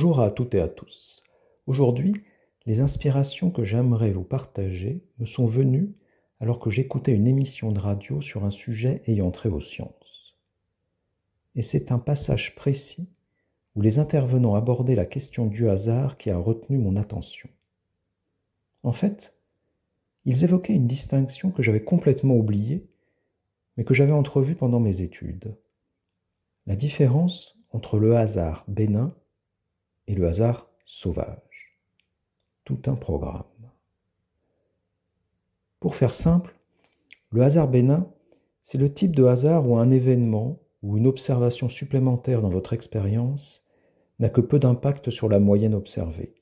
Bonjour à toutes et à tous. Aujourd'hui, les inspirations que j'aimerais vous partager me sont venues alors que j'écoutais une émission de radio sur un sujet ayant trait aux sciences. Et c'est un passage précis où les intervenants abordaient la question du hasard qui a retenu mon attention. En fait, ils évoquaient une distinction que j'avais complètement oubliée, mais que j'avais entrevue pendant mes études. La différence entre le hasard bénin et le hasard sauvage. Tout un programme. Pour faire simple, le hasard bénin, c'est le type de hasard où un événement ou une observation supplémentaire dans votre expérience n'a que peu d'impact sur la moyenne observée.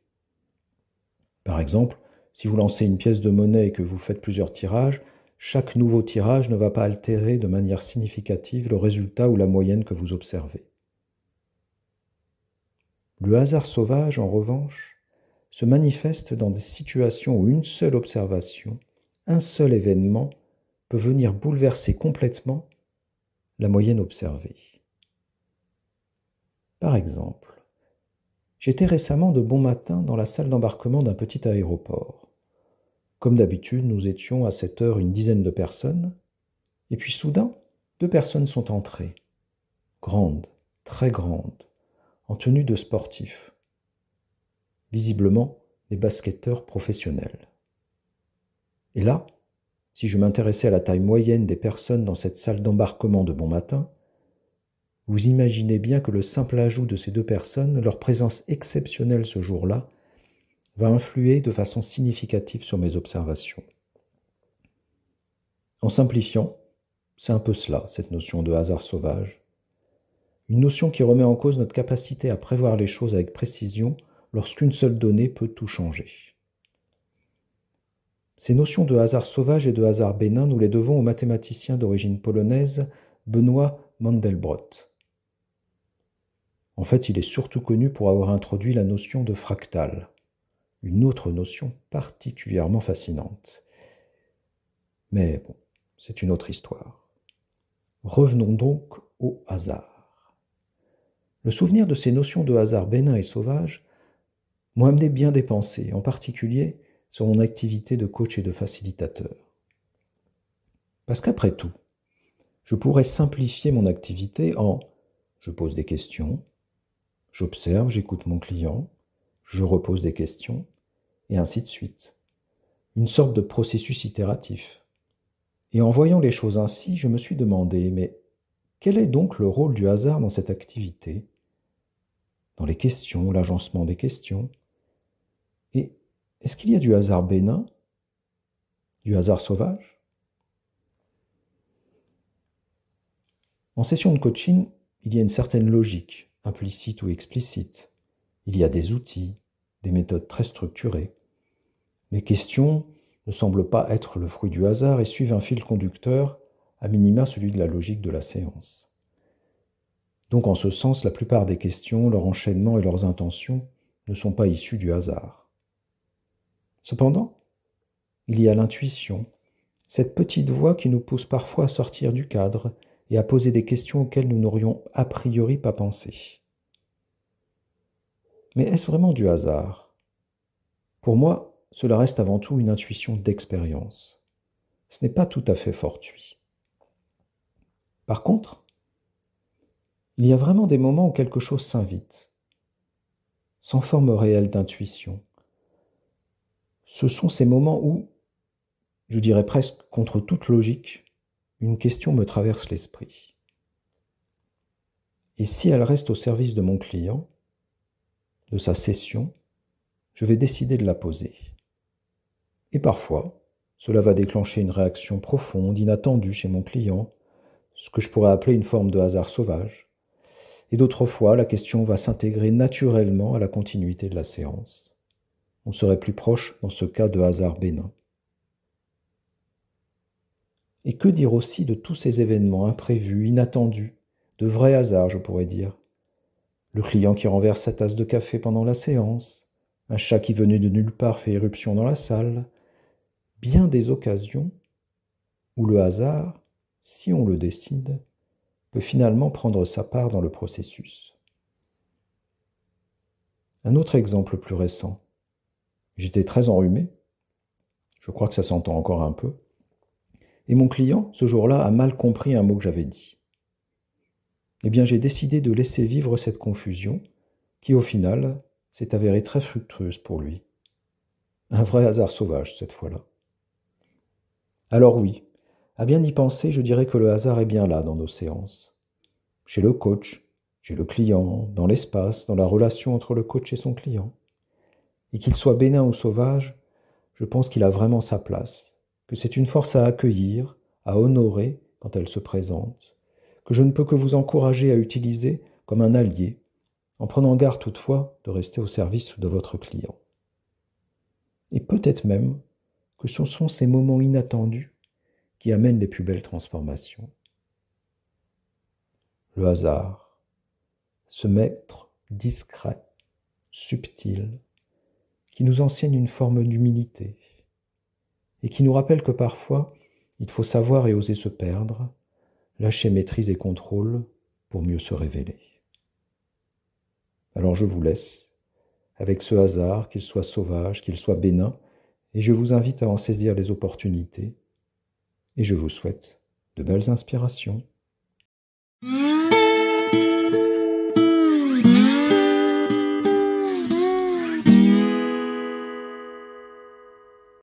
Par exemple, si vous lancez une pièce de monnaie et que vous faites plusieurs tirages, chaque nouveau tirage ne va pas altérer de manière significative le résultat ou la moyenne que vous observez. Le hasard sauvage, en revanche, se manifeste dans des situations où une seule observation, un seul événement, peut venir bouleverser complètement la moyenne observée. Par exemple, j'étais récemment de bon matin dans la salle d'embarquement d'un petit aéroport. Comme d'habitude, nous étions à cette heure une dizaine de personnes, et puis soudain, 2 personnes sont entrées, grandes, très grandes, en tenue de sportifs, visiblement des basketteurs professionnels. Et là, si je m'intéressais à la taille moyenne des personnes dans cette salle d'embarquement de bon matin, vous imaginez bien que le simple ajout de ces 2 personnes, leur présence exceptionnelle ce jour-là, va influer de façon significative sur mes observations. En simplifiant, c'est un peu cela, cette notion de hasard sauvage. Une notion qui remet en cause notre capacité à prévoir les choses avec précision lorsqu'une seule donnée peut tout changer. Ces notions de hasard sauvage et de hasard bénin, nous les devons au mathématicien d'origine polonaise Benoît Mandelbrot. En fait, il est surtout connu pour avoir introduit la notion de fractal, une autre notion particulièrement fascinante. Mais bon, c'est une autre histoire. Revenons donc au hasard. Le souvenir de ces notions de hasard bénin et sauvage m'ont amené bien des pensées, en particulier sur mon activité de coach et de facilitateur. Parce qu'après tout, je pourrais simplifier mon activité en je pose des questions, j'observe, j'écoute mon client, je repose des questions, et ainsi de suite. Une sorte de processus itératif. Et en voyant les choses ainsi, je me suis demandé, mais quel est donc le rôle du hasard dans cette activité? Dans les questions, l'agencement des questions? Et est-ce qu'il y a du hasard bénin? Du hasard sauvage? En session de coaching, il y a une certaine logique, implicite ou explicite. Il y a des outils, des méthodes très structurées. Les questions ne semblent pas être le fruit du hasard et suivent un fil conducteur, à minima celui de la logique de la séance. Donc en ce sens, la plupart des questions, leur enchaînement et leurs intentions ne sont pas issues du hasard. Cependant, il y a l'intuition, cette petite voix qui nous pousse parfois à sortir du cadre et à poser des questions auxquelles nous n'aurions a priori pas pensé. Mais est-ce vraiment du hasard? Pour moi, cela reste avant tout une intuition d'expérience. Ce n'est pas tout à fait fortuit. Par contre, il y a vraiment des moments où quelque chose s'invite, sans forme réelle d'intuition. Ce sont ces moments où, je dirais presque contre toute logique, une question me traverse l'esprit. Et si elle reste au service de mon client, de sa session, je vais décider de la poser. Et parfois, cela va déclencher une réaction profonde, inattendue chez mon client, ce que je pourrais appeler une forme de hasard sauvage. Et d'autres fois, la question va s'intégrer naturellement à la continuité de la séance. On serait plus proche, dans ce cas, de hasard bénin. Et que dire aussi de tous ces événements imprévus, inattendus, de vrais hasards, je pourrais dire. Le client qui renverse sa tasse de café pendant la séance, un chat qui venait de nulle part fait éruption dans la salle, bien des occasions où le hasard, si on le décide, peut finalement prendre sa part dans le processus. Un autre exemple plus récent. J'étais très enrhumé, je crois que ça s'entend encore un peu, et mon client, ce jour-là, a mal compris un mot que j'avais dit. Eh bien, j'ai décidé de laisser vivre cette confusion, qui au final s'est avérée très fructueuse pour lui. Un vrai hasard sauvage cette fois-là. Alors oui, à bien y penser, je dirais que le hasard est bien là dans nos séances. Chez le coach, chez le client, dans l'espace, dans la relation entre le coach et son client. Et qu'il soit bénin ou sauvage, je pense qu'il a vraiment sa place, que c'est une force à accueillir, à honorer quand elle se présente, que je ne peux que vous encourager à utiliser comme un allié, en prenant garde toutefois de rester au service de votre client. Et peut-être même que ce sont ces moments inattendus qui amènent les plus belles transformations. Le hasard, ce maître discret, subtil, qui nous enseigne une forme d'humilité et qui nous rappelle que parfois, il faut savoir et oser se perdre, lâcher maîtrise et contrôle pour mieux se révéler. Alors je vous laisse avec ce hasard, qu'il soit sauvage, qu'il soit bénin, et je vous invite à en saisir les opportunités, et je vous souhaite de belles inspirations.